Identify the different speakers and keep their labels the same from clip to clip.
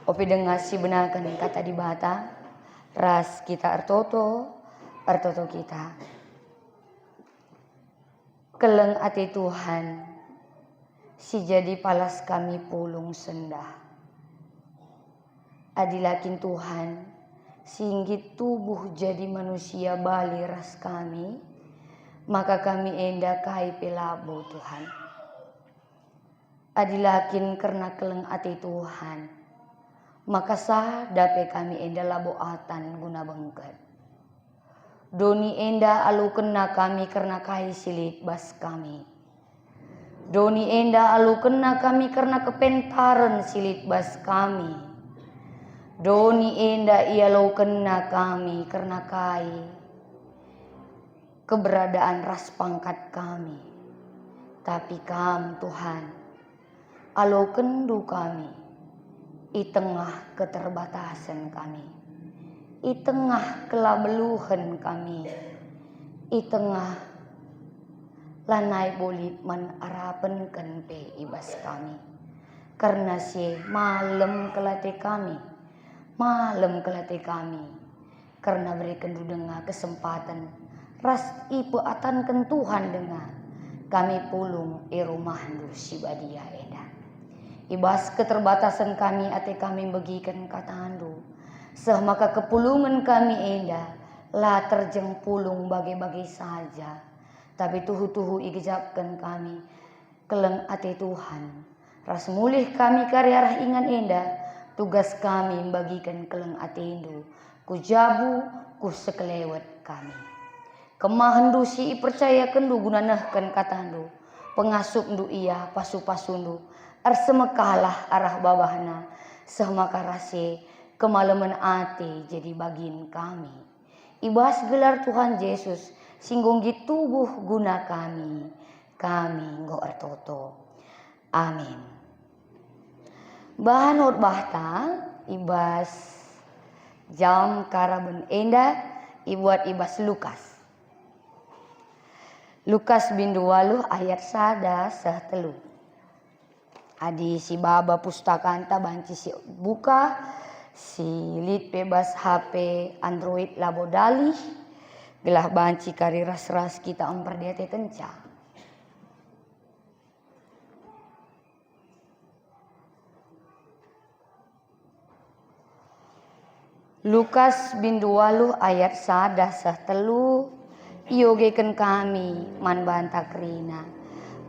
Speaker 1: Opi dengar si benakan kata di bata, ras kita artoto kita. Keleng ati Tuhan, si jadi palas kami pulung sendah. Adilakin Tuhan, singgit tubuh jadi manusia bali ras kami, maka kami enda kai pelabo Tuhan. Adilakin karena keleng ati Tuhan, maka sah dape kami enda laboatan guna bengket. Doni enda alu kena kami karena kai silit bas kami. Doni enda alu kena kami karena kepentaran silit bas kami. Doni enda ia lo kena kami karena kai keberadaan ras pangkat kami. Tapi kam Tuhan, alu kendu kami i tengah keterbatasan kami, i tengah kelabeluhan kami, i tengah lanai bolit menarapen pe ibas kami. Karena si malam kelate kami, karena berikan dengar kesempatan ras ipu atankan Tuhan dengar kami pulung rumah si badia eda. Ibas keterbatasan kami ate kami bagikan katandu. Seh maka kepulungan kami enda lah terjeng pulung bagai-bagai saja. Tapi tuhu-tuhu igejapkan kami keleng ate Tuhan. Ras mulih kami karyarah ingan enda. Tugas kami bagikan keleng ate indu. Ku jabu ku sekelewat kami. Kemahendu si percaya kendu gunanahkan katandu. Pengasup ndu iya pasu-pasundu. Arsemekalah arah babahna. Seh maka rasi kemalaman ate jadi bagin kami. Ibas gelar Tuhan Yesus singgung tubuh guna kami. Kami nggo artoto. Amin. Bahan bahta ibas jam karaben enda ibuat ibas Lukas. Lukas bindu 8 ayat 1-3. Adi si baba pustaka anta banci si buka si lit bebas HP Android labodali gelah banci kari ras-ras kita emperdete tenca. Lukas bindu 8 ayat 1-3 iogekan kami man bantakrina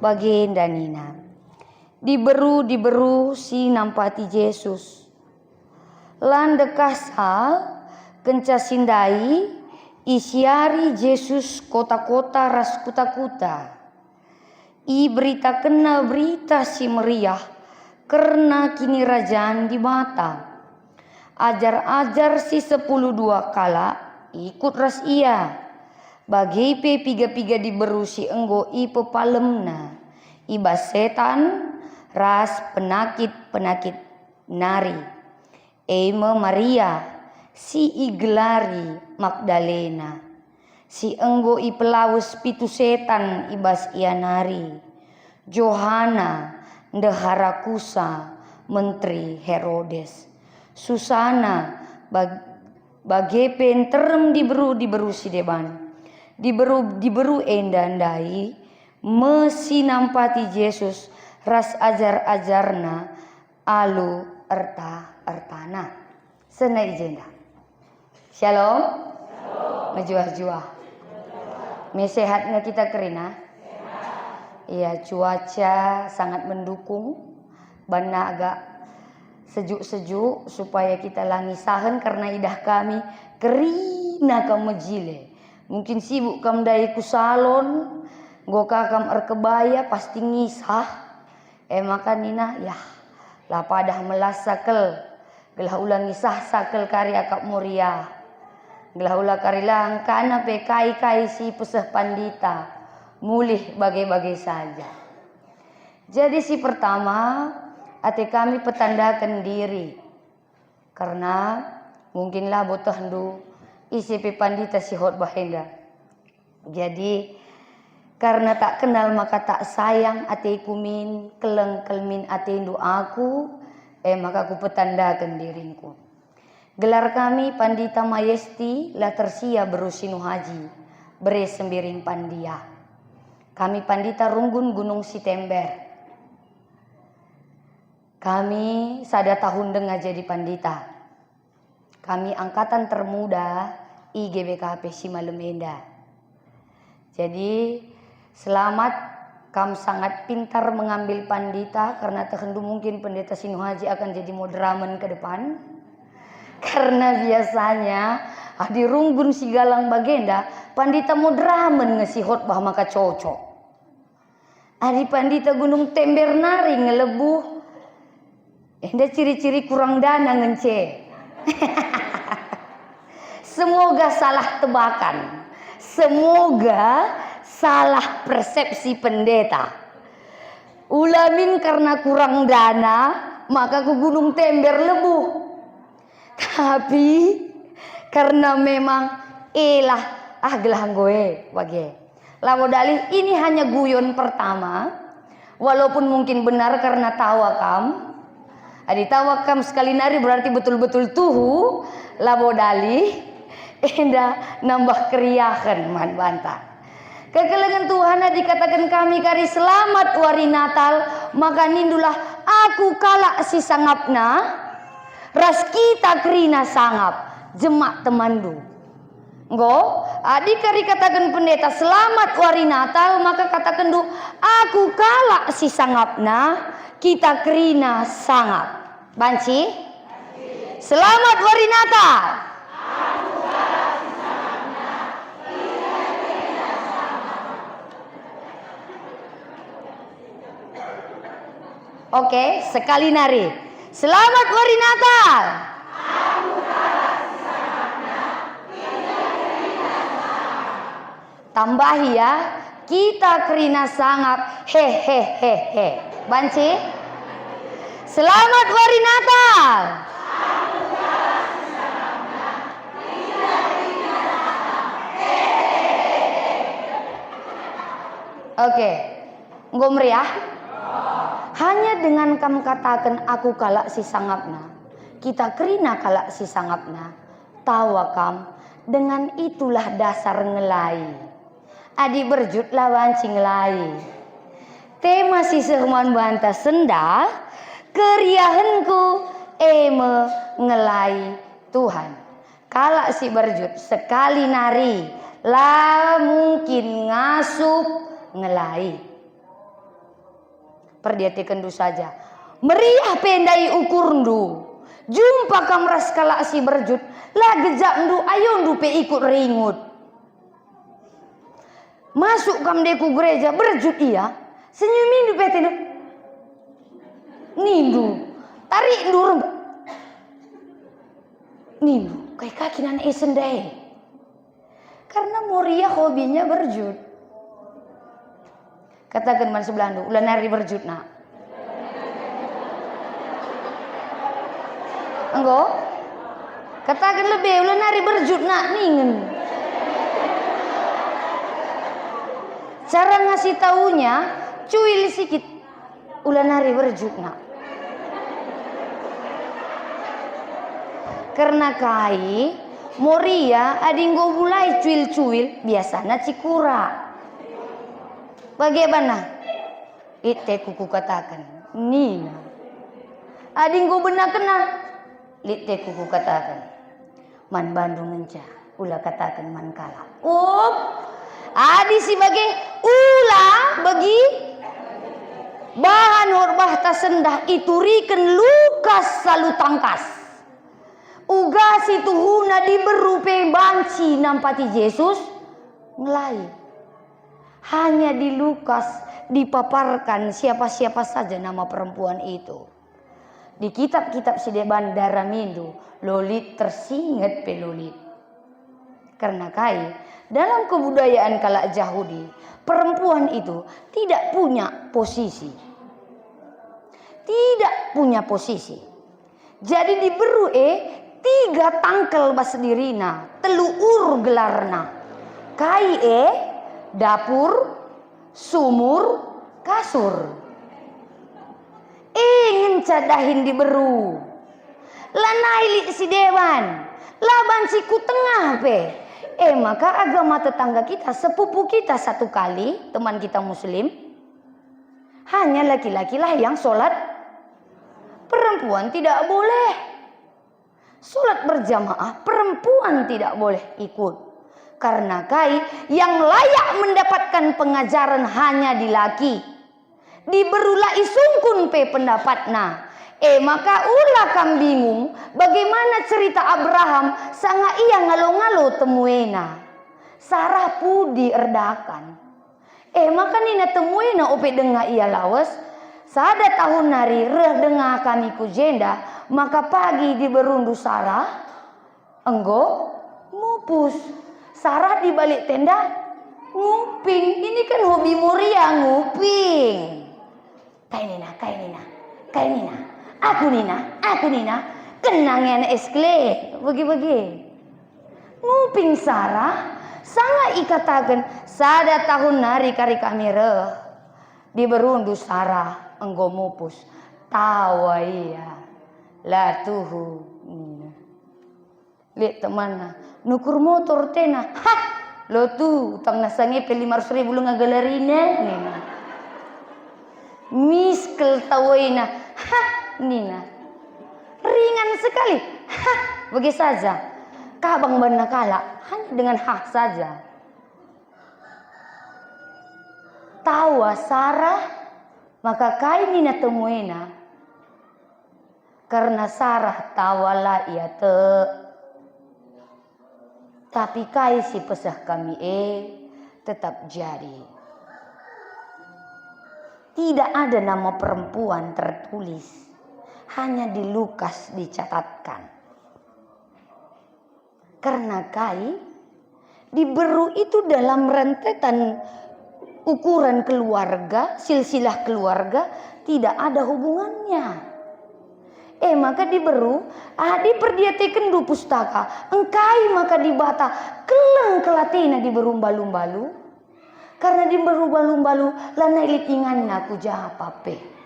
Speaker 1: bagenda nina. Diberu si nampati Yesus. Landekas hal kenca sindai isiari Yesus kota-kota ras kuta-kuta. I berita kena berita si meriah karena kini rajaan di mata. Ajar-ajar si 12 kala ikut ras ia. Bagi piga-piga diberu si enggo i pepalemna. Ibas setan ras penakit nari. Eme Maria si igelari Magdalena. Si enggo i pelawus pitu setan ibas ia nari. Johana ndeharakusa menteri Herodes. Susana bagepen terem diberu si deban. Diberu endandai mesi nampati Yesus ras ajar-ajarna alu ertana. Sena ijenda. Shalom. Mejuah-juah. Mesehatnya kita kerina. Iya, cuaca sangat mendukung. Bana agak sejuk-sejuk supaya kita langisahan karena idah kami kerina kamejile. Mungkin sibuk kam dai ku salon, goka kam erkebaya pasti ngisah. Maka nina ya lah padah melas sakel gelah ulang ngisah sakel karya kap muria. Gelah ulah karilang kana pe kai si peseh pandita mulih bagai-bagai saja. Jadi si pertama ate kami petandakan diri karena mungkinlah butuh ndu isi pe pandita si hot bahenda. Jadi karena tak kenal maka tak sayang ate kumin keleng kelmin ate ndu aku Maka ku petandakan diriku. Gelar kami Pandita Mayesti la tersia berusinu haji bere sembiring pandia. Kami Pandita Runggun Gunung Sitember. Kami sada tahun dengar jadi pandita. Kami angkatan termuda IGBKP Simalemenda. Jadi selamat, kamu sangat pintar mengambil pandita karena terhendu mungkin pendeta Sinu Haji akan jadi moderamen ke depan. Karena biasanya di Runggun Sigalang Bagenda pandita moderamen ngesi khotbah maka cocok. Adi pandita Gunung Tember nari ngelebuh. Enda ciri-ciri kurang dana ngence. Semoga salah tebakan. Semoga salah persepsi pendeta. Ulamin karena kurang dana maka ke Gunung Tember lebuh. Tapi karena memang gelah gue bagi. Lalu dalih ini hanya guyon pertama. Walaupun mungkin benar karena tawakam. Adi tawakam sekali nari berarti betul-betul tuhu. Lalu dalih enda nambah keriahan man bantah. Kekelengan Tuhan dikatakan kami kari selamat wari Natal. Maka nindulah aku kalak si sangapna. Ras kita kerina sangap. Jemak temandu. Nggo, kari katakan pendeta selamat wari Natal. Maka katakan du aku kalak si sangapna. Kita kerina sangap. Banci? Selamat wari Natal. Oke, sekali nari. Selamat wari Natal. Tambahi ya, kita kerina sangap hehehehe. Banci? Selamat wari Natal. Oke, ngomri ya. Hanya dengan kam katakan aku kalak si sangapna, kita kerina kalak si sangapna, tawakam dengan itulah dasar ngelai. Adi berjut lawan ngelai. Tema si sehman bantah senda, keriahanku ngelai Tuhan. Kalak si berjut sekali nari, lah mungkin ngasup ngelai. Perdiatikan du saja. Meriah pendai ukur ndu. Jumpa kamras kalak si berjut. Lah gejak ndu ayo ndu pe ikut ringut. Masuk kam deku gereja berjut iya. Senyumin ndu pe tenu. Nindu. Tarik ndu rembak. Nindu. Kayak kaki nan esendai. Karena Moria hobinya berjut. Katakan man sebelah ndu, ulah nari berjut nak. Enggo? Katakan lebih, ulah nari berjut nak ningen. Cara ngasih taunya, cuil sikit. Ulah nari berjut nak. Karena kai, Moria adinggo mulai cuil-cuil, biasanya cikura. Bagaimana? Ite kuku katakan. Nina. Adinggo benar kena. Ite kuku katakan. Man Bandung enca. Ula katakan man kalah. Adi si bagi. Ula bagi. Bahan horbah tasendah itu riken lukas salu tangkas. Ugasi tuhuna diberupe banci nampati Yesus. Ngelai. Hanya di Lukas dipaparkan siapa-siapa saja nama perempuan itu. Di kitab-kitab Side Bandara Mindu, Lolit tersingat pelolit. Karena kai, dalam kebudayaan kalak Yahudi, perempuan itu tidak punya posisi. Tidak punya posisi. Jadi diberu 3 tangkel basdirina, telu ur gelarna. Kai dapur, sumur, kasur. Ingin kenca dahin diberu. Lanai si dewan. Laban si ku tengah pe. Maka agama tetangga kita, sepupu kita satu kali, teman kita muslim, hanya laki-laki lah yang sholat. Perempuan tidak boleh. Sholat berjamaah, perempuan tidak boleh ikut. Karena yang layak mendapatkan pengajaran hanya di laki. Diberulah isungkun pe pendapatna. Maka ulah kam bingung bagaimana cerita Abraham sanga ia ngalo-ngalo temuena. Sarah pu dierdakan. Maka nina temuena ope denga ia lawas. Sada tahun nari reh denga kami ku jenda. Maka pagi diberundu Sarah. Enggo mupus. Sarah di balik tenda nguping. Ini kan hobi Muria nguping. Kai Nina. Aku Nina, kenangan eskle, bagi-bagi. Nguping Sarah, sangat ikatakan, sada tahun nari kari kami reh. Diberundu Sarah, enggo mupus. Tawa iya, lah tuhu. Lihat temanna, nukur motor tena. Hah, lo tuh, utang nasange pe 500.000 lu ngagalarina. Nina. Miskel tawaina. Hah, Nina, ringan sekali. Hah, bagi saja. Kabang benar kala hanya dengan hak saja. Tawa Sarah, maka Nina temuena. Karena Sarah tawala ia te. Tapi si pesah kami tetap jadi. Tidak ada nama perempuan tertulis. Hanya di Lukas dicatatkan. Karena diberu itu dalam rentetan ukuran keluarga, silsilah keluarga, tidak ada hubungannya. Maka diberu, diperdiatekan du pustaka, engkai maka dibata, keleng kelatina diberumbalu-balu. Karena diberumbalu-balu, lana ilingan aku jahapape.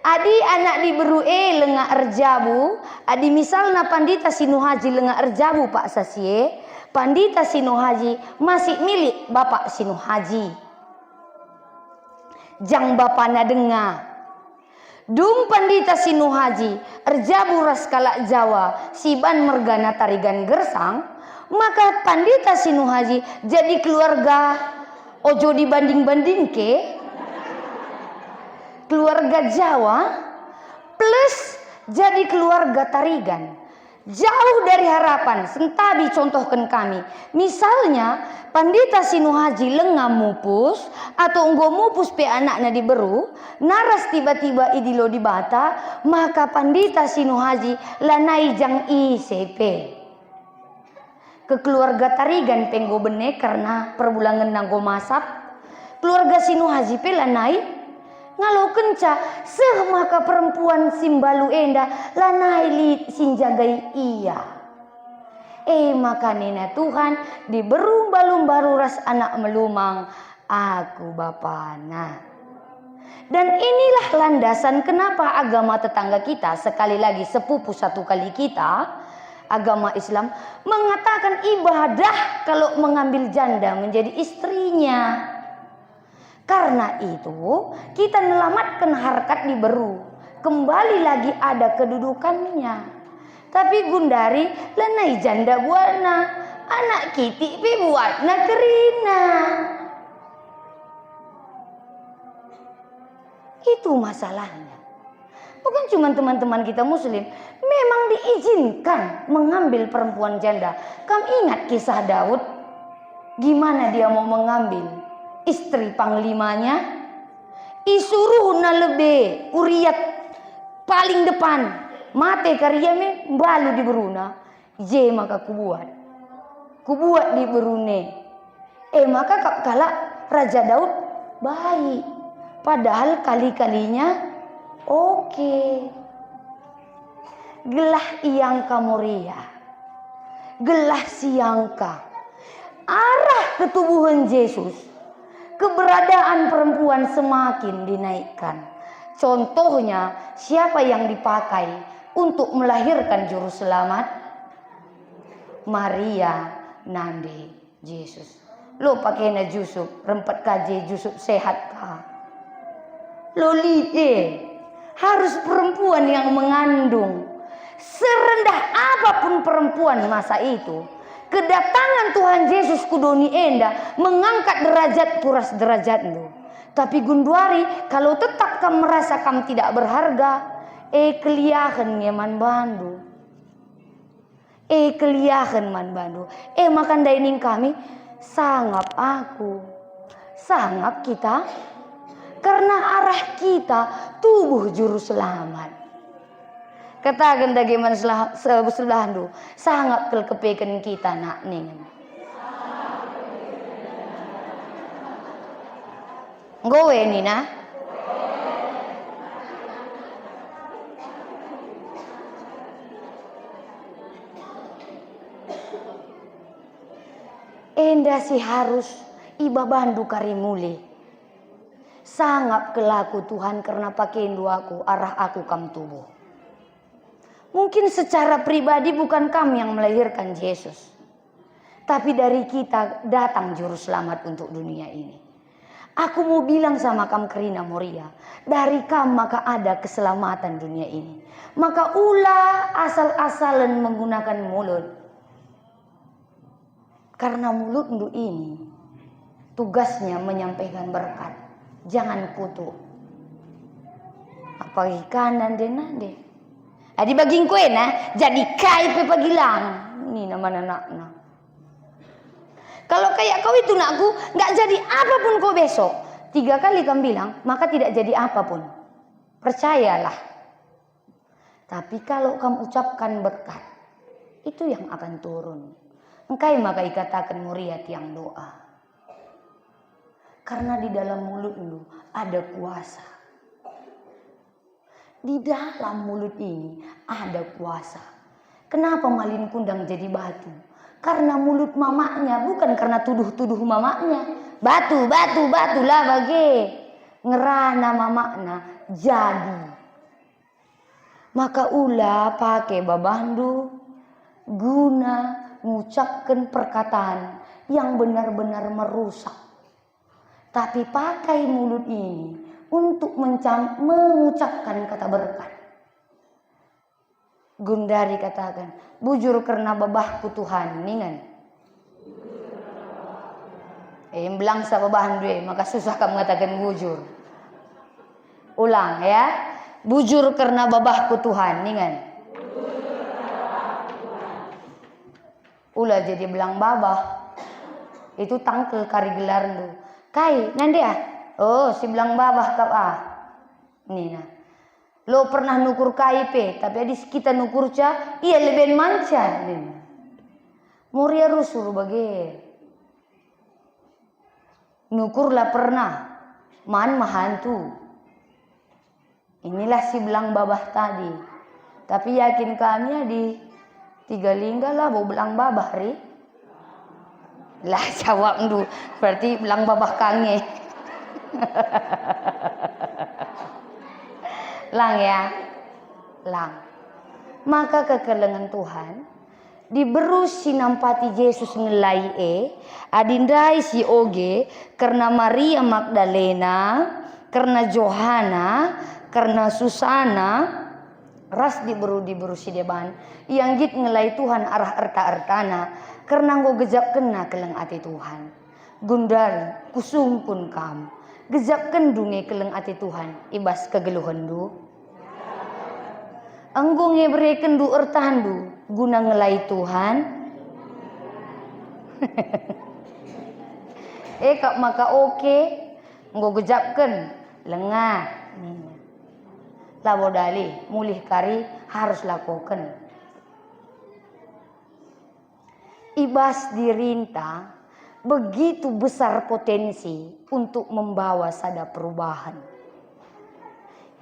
Speaker 1: Adi anak diberu lenga erjabu. Adi misalna pandita sinuhaji lenga erjabu Pak Sasie. Pandita sinuhaji masih milik Bapak sinuhaji. Jang bapana denga. Dum pandita sinuhaji erjabu raskala Jawa. Siban mergana tarigan gersang. Maka pandita sinuhaji jadi keluarga ojo dibanding-banding ke. Keluarga Jawa plus jadi keluarga tarigan. Jauh dari harapan. Sentabi contohkan kami. Misalnya pandita sinuhaji lenga mupus. Atau enggo mupus pe anaknya diberu. Naras tiba-tiba idilo dibata. Maka pandita sinuhaji lanai jang ICP. Ke keluarga tarigan penggo bene karena perbulangan nanggo masap. Keluarga sinuhaji pe lanai ngalau kenca maka perempuan simbalu enda lanai li sinjagai iya. Maka nina Tuhan diberumba-lumba ras anak melumang aku bapana. Dan inilah landasan kenapa agama tetangga kita, sekali lagi sepupu satu kali kita, agama Islam mengatakan ibadah kalau mengambil janda menjadi istrinya. Karena itu kita melamatkan harkat diberu. Kembali lagi ada kedudukannya. Tapi Gundari lanai janda buana. Anak kiti pi buatna kerina. Itu masalahnya. Bukan cuma teman-teman kita muslim. Memang diizinkan mengambil perempuan janda. Kamu ingat kisah Daud? Gimana dia mau mengambil istri panglimanya? Isuruh na lebe Uriat paling depan. Mate karyame balu di beruna. Maka kubuat di berune. Maka kala Raja Daud baik. Padahal kali-kalinya oke. Gelah iangka Moria. Gelah siangka. Arah ketubuhan Yesus. Keberadaan perempuan semakin dinaikkan. Contohnya, siapa yang dipakai untuk melahirkan juru selamat? Maria nande Yesus. Lo pakai na Yusuf, rempat kaje Yusuf sehat kah? Lo harus perempuan yang mengandung. Serendah apapun perempuan masa itu, kedatangan Tuhan Yesus kudoni enda mengangkat derajat puras derajat lo. Tapi gunduari, kalau tetap kamu merasa kamu tidak berharga, keliahan ngeman bandu. Keliahan man bandu. Makan daining kami, sangat aku. Sangat kita. Karena arah kita, tubuh juru selamat. Katakan bagaimana sebelah sangat kelkepekan kita nak ning. Ngowe Nina. Enda si harus iba bandu karimuli. Sangat kelaku Tuhan karena pakai aku arah aku kam tubuh. Mungkin secara pribadi bukan kamu yang melahirkan Yesus. Tapi dari kita datang juru selamat untuk dunia ini. Aku mau bilang sama kamu Karina Moria, dari kamu maka ada keselamatan dunia ini. Maka ulah asal-asalan menggunakan mulut. Karena mulut ini tugasnya menyampaikan berkat. Jangan kutuk. Apa kanan dan nade. Adi baging kue na, jadi kai pe pagilang. Ini nama anak-anak. Kalau kayak kau itu nakku, nggak jadi apapun kau besok. 3 kali kamu bilang, maka tidak jadi apapun. Percayalah. Tapi kalau kamu ucapkan berkat, itu yang akan turun. Engkai maka ikatakan muria tiang doa. Karena di dalam mulut lu ada kuasa. Di dalam mulut ini ada kuasa. Kenapa malin kundang jadi batu? Karena mulut mamaknya, bukan karena tuduh-tuduh mamaknya. Batu lah bagi. Ngerana mamaknya jadi. Maka ulah pakai babandu guna mengucapkan perkataan yang benar-benar merusak. Tapi pakai mulut ini untuk mengucapkan kata berkat. Gundari katakan, bujur karena babahku Tuhan, ningan. Bilang sa babahan dua, maka susah kamu mengatakan bujur. Ulang ya, bujur karena babahku Tuhan, ningan. Ulah jadi bilang babah, itu tangkel kari gelar lu. Kai, nanti oh si bilang babah kap Nina. Lo pernah nukur KIP, tapi di kita nukur iya lebih manca. Muria rusuh bagi. Nukurlah pernah, man mahantu. Inilah si belang babah tadi. Tapi yakin kami di 3 lingga lah mau belang babah ri. Lah jawab dulu, berarti belang babah kange. Lang ya, lang. Maka kekelengan Tuhan diberu sinampati Yesus ngelai adindai si oge karena Maria Magdalena, karena Johana, karena Susana, ras diberu si deban yang git ngelai Tuhan arah erta-ertana karena ngo gejap kena keleng ati Tuhan. Gundari kusungkun kam. Gejap kendunge keleng ati Tuhan ibas kegeluhan du. Anggo ngebre kendu ertandu guna ngelai Tuhan. Kak maka oke nggo gejapkan lengah. Labo dali mulih kari harus lakukan. Ibas dirinta begitu besar potensi untuk membawa sada perubahan.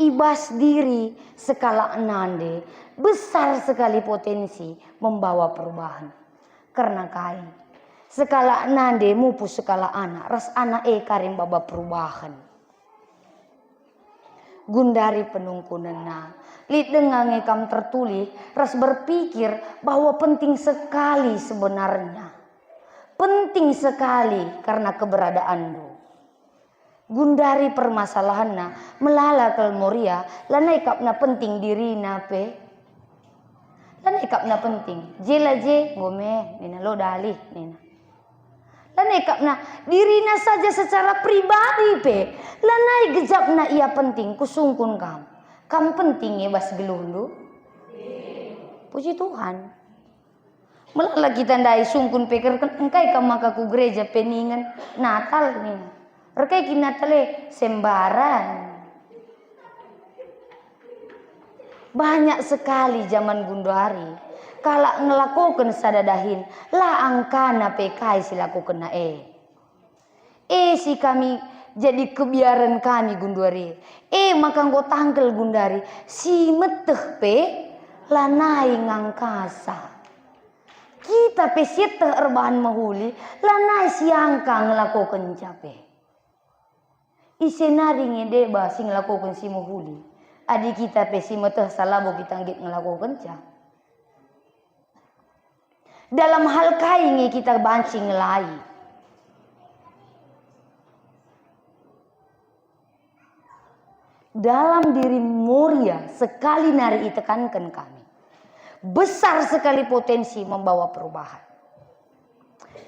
Speaker 1: Ibas diri skala enande besar sekali potensi membawa perubahan. Karena kai skala enande mupu skala anak ras anak karim baba perubahan. gundari penungkunena. Lid dengange kam tertulis, ras berpikir bahwa penting sekali sebenarnya. Penting sekali karena keberadaan do. Gundari permasalahanna melala kal moria, lanai kapna penting diri nape. Lanai kapna penting. Jela je ngome nina lo dalih nina. Lanai kapna dirina saja secara pribadi pe. Lanai gejapna ia penting kusungkun kam. Kam penting ya bas gelundu. Puji Tuhan. Melala kita ndai sungkun peker engkai kam maka ku gereja peningan Natal nina. Rekai kina tale sembaran. Banyak sekali zaman gundari. Kalau ngelakukan sadadahin. Lah angkana pekai silakukan na si kami jadi kebiaran kami gundari. Maka nggo tangkel gundari. Si meteh pe lanai ngangkasa. Kita pe sieteh erbahan mahuli. Lanai siangka ngelakukan cape. Isenari ngede ba sing ngelakukan si mahuli. Adi kita pesi meteh salabo kita nggit ngelakukan ca. Dalam hal kaingi kita bancing ngelai. Dalam diri Moria sekali nari tekankan kami. Besar sekali potensi membawa perubahan.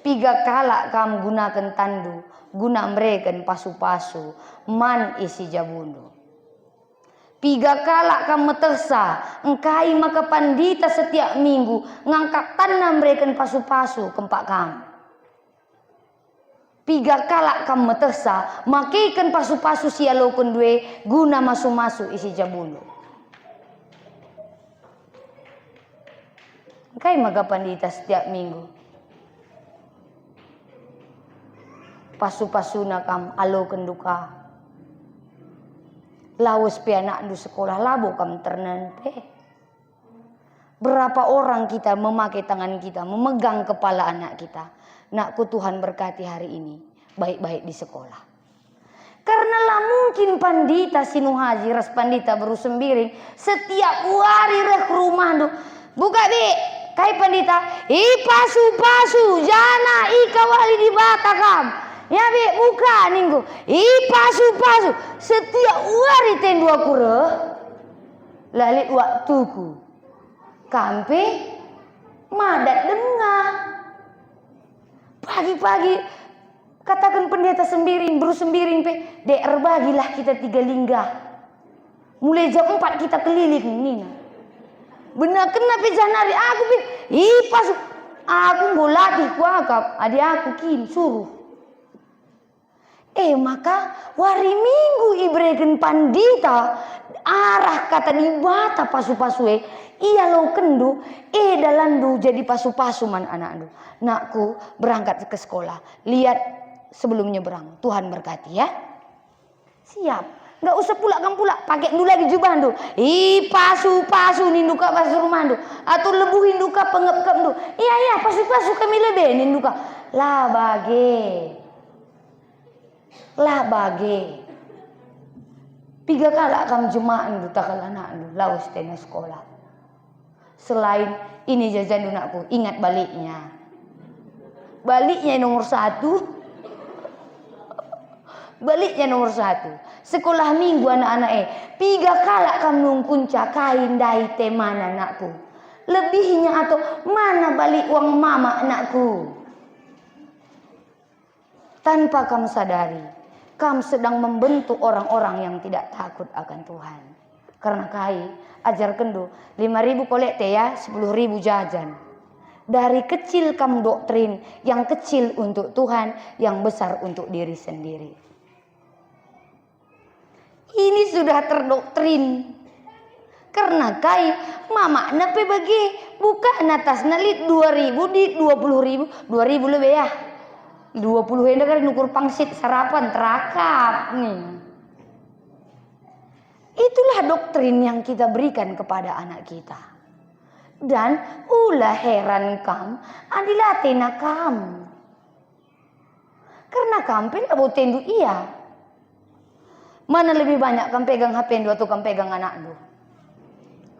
Speaker 1: Piga kala kam gunakan tandu, guna mereka pasu-pasu, man isi jabundo. Piga kala kam metesa, engkai maka pandita setiap minggu ngangkat tanam mereka pasu-pasu kempak kam. Piga kala kam metesa, makaikan pasu-pasu sialokun due guna masu-masu isi jabundo. Engkai maka pandita setiap minggu. Pasu-pasuna kam alokan duka. Lawas pe anak du sekolah labo kam ternan pe. Berapa orang kita memakai tangan kita, memegang kepala anak kita. Nakku Tuhan berkati hari ini baik-baik di sekolah. Karena lah mungkin pandita sinu haji ras pandita baru sembiring setiap hari reh ke rumah du. Buka bi, kai pandita, pasu-pasu jana ikawali di batakam. Ya be buka ninggu. Pasu-pasu setiap hari tendu aku reh. Lalit waktuku. Kampe madat dengar. Pagi-pagi katakan pendeta sembiring, baru sembiring pe. Dek erbagilah kita 3 lingga. Mulai jam 4 kita keliling nina. Benar kena pe janari aku pe. Pasu. Aku ngolatih kuakap. Adik aku kin suruh. Maka wari minggu ibreken pandita arah kata dibata pasu-pasu iya lo kendu dalandu jadi pasu-pasu man anak du. Nakku berangkat ke sekolah. Lihat sebelum nyebrang. Tuhan berkati ya. Siap. Nggak usah pula pakai dulu lagi jubah du. Pasu-pasu ninduka pasu rumah du. Atau lebu hinduka pengep-kep du. Iya pasu-pasu kami lebih ninduka. Lah bage. Piga kala kam jemaah du takal anak du laus tena sekolah. Selain ini jajan dunakku, ingat baliknya. Baliknya nomor 1. Baliknya nomor 1. Sekolah minggu anak-anak piga kala kam nungkun kain dai teman anakku. Lebihnya atau mana balik uang mama anakku. Tanpa kamu sadari, kamu sedang membentuk orang-orang yang tidak takut akan Tuhan. Karena kai ajar kendo 5.000 kolekte ya, 10.000 jajan. Dari kecil kamu doktrin, yang kecil untuk Tuhan, yang besar untuk diri sendiri. Ini sudah terdoktrin. Karena kai mama nape bagi buka atas nalit 2.000 di 20.000, 2.000 lebih ya. 20 hendak kan nukur pangsit sarapan terakap nih. Itulah doktrin yang kita berikan kepada anak kita. Dan ulah heran kam adilah tena kam. Karena kam pun abo tendu iya. Mana lebih banyak kamu pegang HP dua atau kamu pegang anak lu?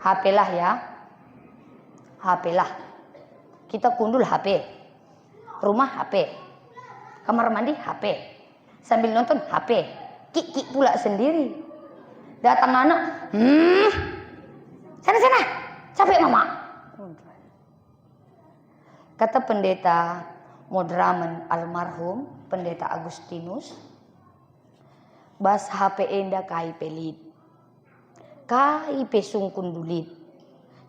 Speaker 1: HP lah ya. HP lah. Kita kundul HP. Rumah HP. Kamar mandi HP. Sambil nonton HP. Kiki pula sendiri. Datang anak, sana, capek mama. Kata pendeta Modramen almarhum, pendeta Agustinus, bas HP enda kai pelit, kai pesungkun dulit.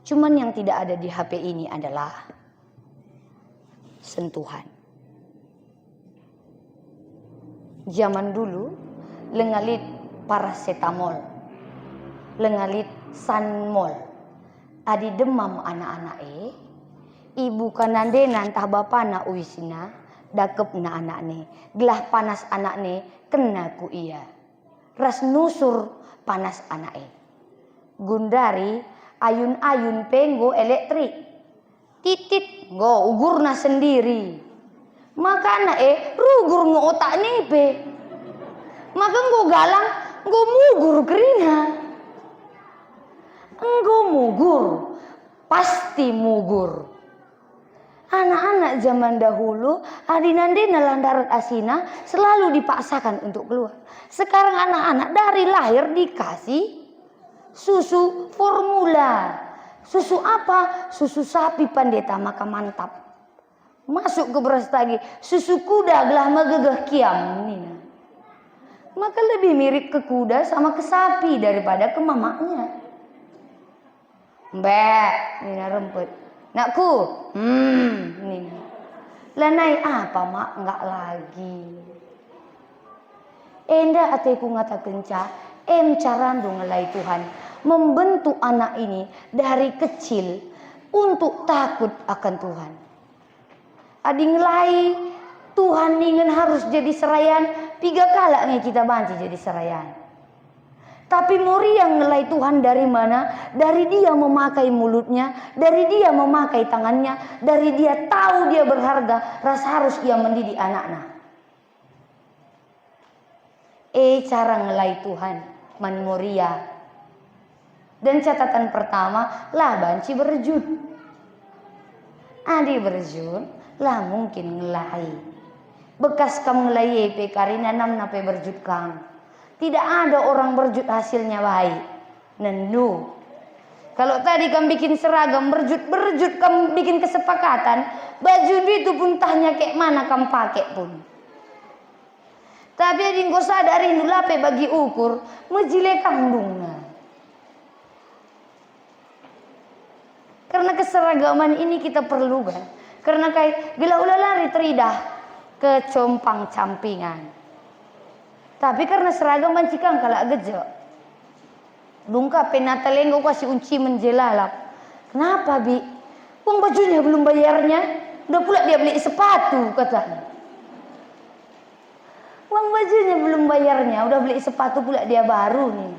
Speaker 1: Cuman yang tidak ada di HP ini adalah sentuhan. Zaman dulu lengalit paracetamol, lengalit sanmol, adi demam anak-anak ibu kanande nantah bapa na uisina dakep na anak ne gelah panas anak ne kena ku iya ras nusur panas anak gundari ayun-ayun penggo elektrik titit go ugurna sendiri maka anak rugur ngo otak nepe maka ngo galang ngo mugur kerina ngo mugur pasti mugur. Anak-anak zaman dahulu adinande nalandarat asina selalu dipaksakan untuk keluar. Sekarang anak-anak dari lahir dikasih susu formula. Susu apa? Susu sapi pendeta maka mantap. Masuk ke beras tagi. Susu kuda gelah megegeh kiam. Nina. Maka lebih mirip ke kuda sama ke sapi daripada ke mamaknya. Mbak, Nina rempet. Nakku, ini. Lanai apa mak enggak lagi. Enda ateku ngata kenca, carando ngelai Tuhan membentuk anak ini dari kecil untuk takut akan Tuhan. Adi ngelai Tuhan ingin harus jadi serayan, 3 kali kita banci jadi serayan. Tapi Muri yang nilai Tuhan dari mana? Dari dia memakai mulutnya, dari dia memakai tangannya, dari dia tahu dia berharga, rasa harus ia mendidik anaknya. Cara nilai Tuhan, man Moria. Dan catatan pertama, lah banci berjud. Adi berjud, lah mungkin ngelai. Bekas kamu ngelai karina nam nape berjud kamu. Tidak ada orang berjud hasilnya baik. Nendu. Kalau tadi kamu bikin seragam berjud kamu bikin kesepakatan. Baju itu pun tanya kayak mana kamu pakai pun. Tapi ading kau sadari lape bagi ukur. Mejile kandungnya. Karena keseragaman ini kita perlukan. Karena kayak gila ulah lari teridah ke compang campingan. Tapi karena seragam mancikan kalak gejo. Dungka penatalenggo kasih unci menjelalap. Kenapa bi? Uang bajunya belum bayarnya. Udah pula dia beli sepatu katanya. Uang bajunya belum bayarnya. Udah beli sepatu pula dia baru nih.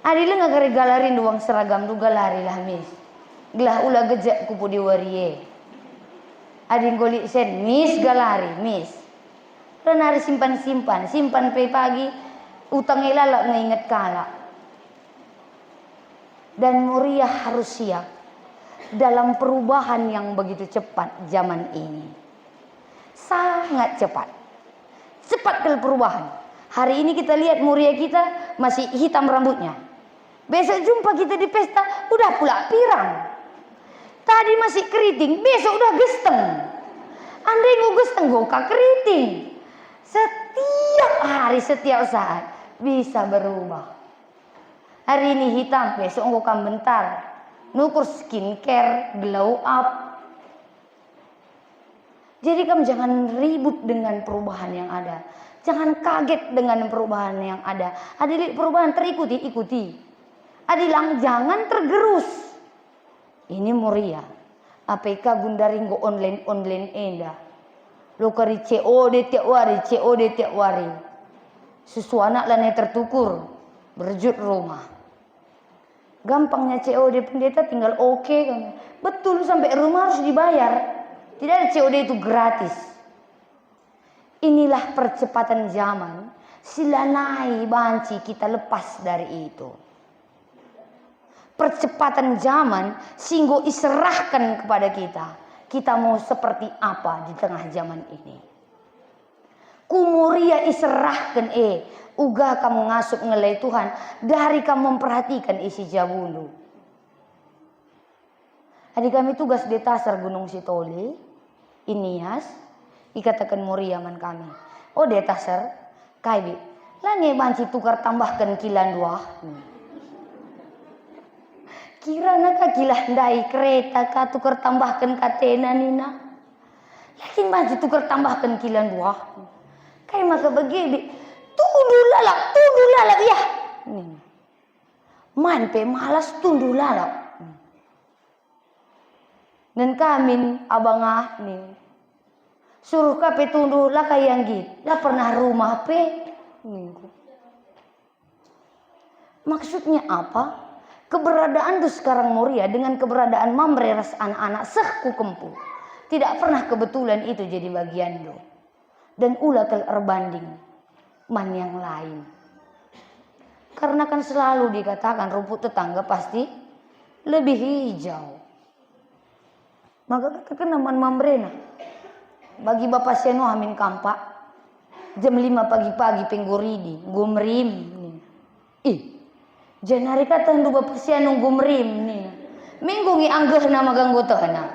Speaker 1: Adile ngagari galarin uang seragam du galari lah mis. Gelah ulah gejak kupu di warie. Ading golik sen mis galari mis. Dan harus simpan pagi, utang ilalak ngeinget kala. Dan Moria harus siap dalam perubahan yang begitu cepat zaman ini. Sangat cepat. Cepat ke perubahan. Hari ini kita lihat Moria kita masih hitam rambutnya. Besok jumpa kita di pesta, udah pula pirang. Tadi masih keriting, besok udah gesteng. Andai mau gesteng, goka keriting. Setiap hari, setiap saat bisa berubah. Hari ini hitam, besok ngokam bentar. Nukur skincare, glow up. Jadi kamu jangan ribut dengan perubahan yang ada. Jangan kaget dengan perubahan yang ada. Ada perubahan ikuti. Adilang jangan tergerus. Ini Moria. APK Gundaringgo online enda. Lo kari COD tiap wari. Susu anak lah tertukur. Berjut rumah. Gampangnya COD pendeta tinggal oke kan. Betul sampai rumah harus dibayar. Tidak ada COD itu gratis. Inilah percepatan zaman. Silanai banci kita lepas dari itu. Percepatan zaman singgo iserahkan kepada kita. Kita mau seperti apa di tengah zaman ini. Kumuria iserahkan uga kamu ngasup ngelai Tuhan dari kamu memperhatikan isi jabulu. Adik kami tugas di Tasar Gunung Sitoli, Inias, ikatakan muriaman kami. Oh di Tasar, kaibi, lani banci tukar tambahkan kilan dua. Kira naka kilan dai kereta ka tukar tambahkan katena nina. Yakin banci tukar tambahkan kilan dua. Kai maka begini, tundu lalak ya. Man pe malas tundu lalak. Dan kami abangah nih suruh kape tundu lah kayang gitu. Lah pernah rumah pe minggu. Maksudnya apa? Keberadaan tuh sekarang Muria dengan keberadaan mamreras anak-anak sehku kempu. Tidak pernah kebetulan itu jadi bagian do. Dan ulah terbanding man yang lain. Karena kan selalu dikatakan rumput tetangga pasti lebih hijau. Maka katakan man mamrena. Bagi bapak seno amin kampak. Jam 5 pagi-pagi pengguridi. Gumrim. Janari kata ndu bapak seno gumrim. Minggu ngi anggeh nama ganggu tehna.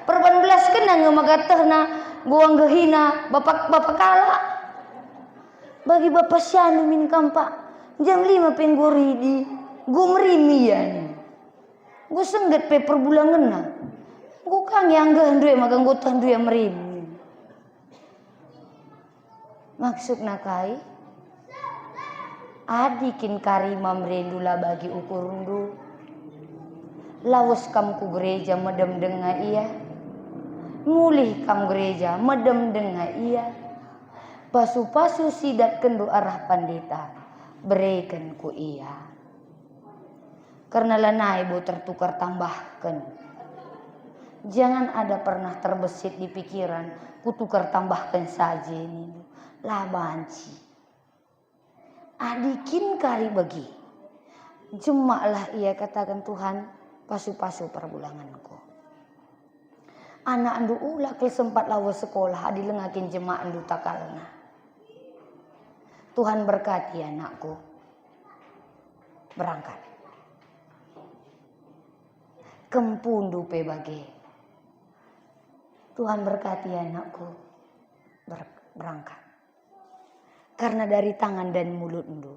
Speaker 1: Perban belas kena ngemaga tehna. Gua anggehina bapak kala. Bagi bapak seno min kampak. Jam 5 pengguridi. Gumrim iya nih. Gue sengget pe perbulangan na. Gue kang yang gak hendu ya magang gue hendu ya merim. Maksud nakai adikin karima merendula bagi ukurundu. Lawas kam ku gereja medem denga iya. Mulih kam gereja medem denga iya. Pasu-pasu sidat kendu arah pandita. Berikan ku iya. Karena lanai bu tertukar tambahkan. Jangan ada pernah terbesit di pikiran, kutukar tambahkan saja ini. Lah banci. Adikin kari bagi. Jemaklah ia katakan Tuhan, pasu-pasu perbulanganku. Anak andu ulah kesempat lawa sekolah, adi lengakin jemak andu takalna. Tuhan berkati anakku. Berangkat. Kempundu pe bagi. Tuhan berkati anakku berangkat. Karena dari tangan dan mulut endu,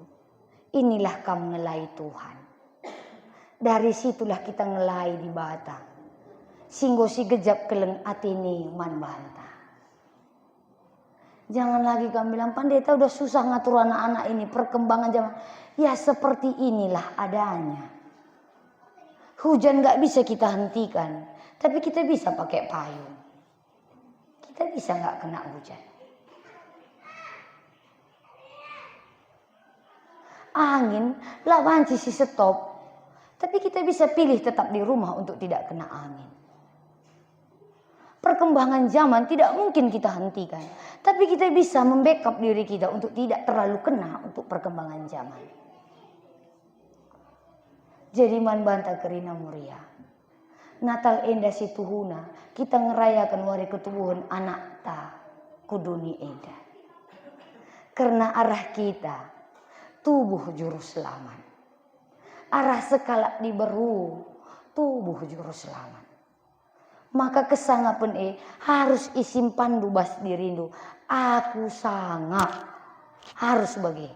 Speaker 1: inilah kamu ngelai Tuhan. Dari situlah kita ngelai di bata. Singgo si gejap keleng atini man banta. Jangan lagi kamu bilang pendeta udah susah ngatur anak-anak ini perkembangan zaman. Ya seperti inilah adanya. Hujan gak bisa kita hentikan, tapi kita bisa pakai payung. Kita bisa nggak kena hujan. Angin lah banci si stop. Tapi kita bisa pilih tetap di rumah untuk tidak kena angin. Perkembangan zaman tidak mungkin kita hentikan. Tapi kita bisa membackup diri kita untuk tidak terlalu kena untuk perkembangan zaman. Jadi man banta kerina Muria. Natal enda si tuhuna kita ngerayakan wari ketubuhan anak ta kuduni enda. Karena arah kita tubuh juru selamat. Arah sekalak diberu tubuh juru selamat. Maka kesangapan harus isim pandu bas dirindu. Aku sangat harus bagi.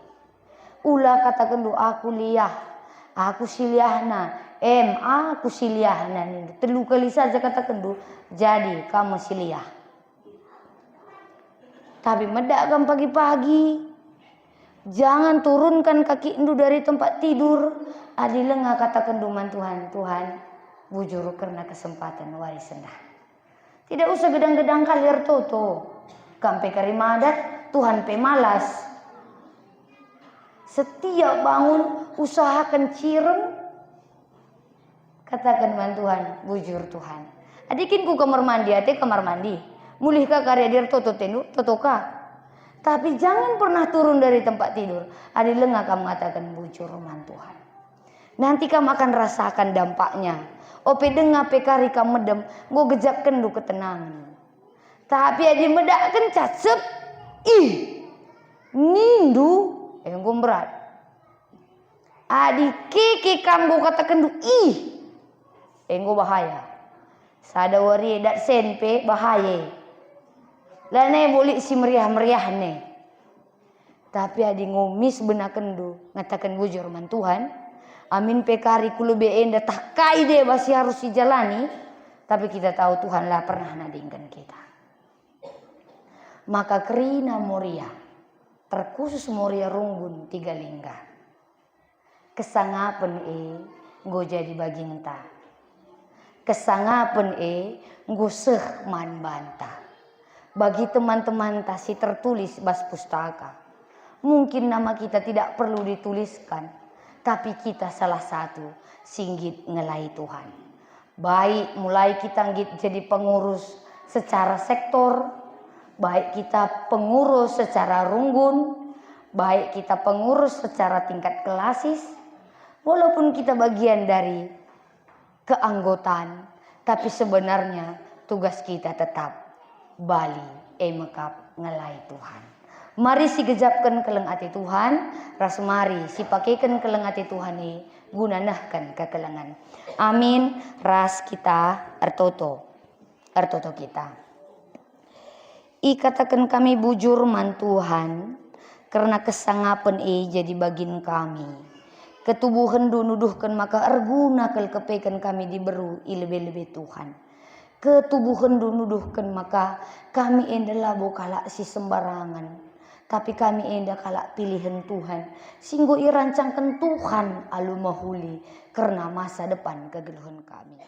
Speaker 1: Ulah katakan do aku liyah. Aku siliahna. Aku siliahna nih. Telu kali saja katakan do. Jadi kamu siliah. Tapi medakkan pagi-pagi. Jangan turunkan kaki endu dari tempat tidur. Adi lengah katakan duman Tuhan. Tuhan bujur karena kesempatan wari sendah. Tidak usah gedang-gedang kalir toto. Kampe karimadat Tuhan pe malas. Setiap bangun usahakan cirem. Katakan man Tuhan, bujur Tuhan. Adikin ku kamar mandi, ate kamar mandi. Mulihkah karya dir toto tenu, totoka. Tapi jangan pernah turun dari tempat tidur. Adi lengah kamu mengatakan bujur roman Tuhan. Nanti kamu akan rasakan dampaknya. Ope dengar pekari kamu medem. Gue gejap kendu ketenangan. Tapi adi medak kencat sep. Ih. Nindu. Gue berat. Adi kiki kamu kata kendu. Ih. Gue bahaya. Sada wari dat senpe bahaya. Lane boleh si meriah-meriah nih. Tapi adi ngomis benak kendu. Ngatakan bujur man Tuhan. Amin pekari kulu beenda tak kai deh masih harus dijalani. Tapi kita tahu Tuhan lah pernah nadingkan kita. Maka kerina moria. Terkhusus moria runggun 3 lingga. Kesangapen go jadi baginta. Kesangapen go seh man bantah. Bagi teman-teman tasi tertulis bas pustaka. Mungkin nama kita tidak perlu dituliskan. Tapi kita salah satu singgit ngelai Tuhan. Baik mulai kita jadi pengurus secara sektor. Baik kita pengurus secara runggun. Baik kita pengurus secara tingkat kelasis. Walaupun kita bagian dari keanggotaan. Tapi sebenarnya tugas kita tetap Bali mekap ngelai Tuhan. Mari si gejapkan keleng ati Tuhan. Ras mari si pakaikan keleng ati Tuhan gunanahkan kekelengan. Amin. Ras kita artoto kita. Katakan kami bujur man Tuhan. Karena kesangapan jadi bagin kami. Ketubuhan nuduhkan maka arguna kel kepekan kami diberu lebih-lebih Tuhan. Ketubuhan nuduhkan maka kami adalah bokala si sembarangan. Tapi kami enda kalak pilihan Tuhan. Singgo irancangkan Tuhan alumahuli. Karena masa depan kegeluhan kami.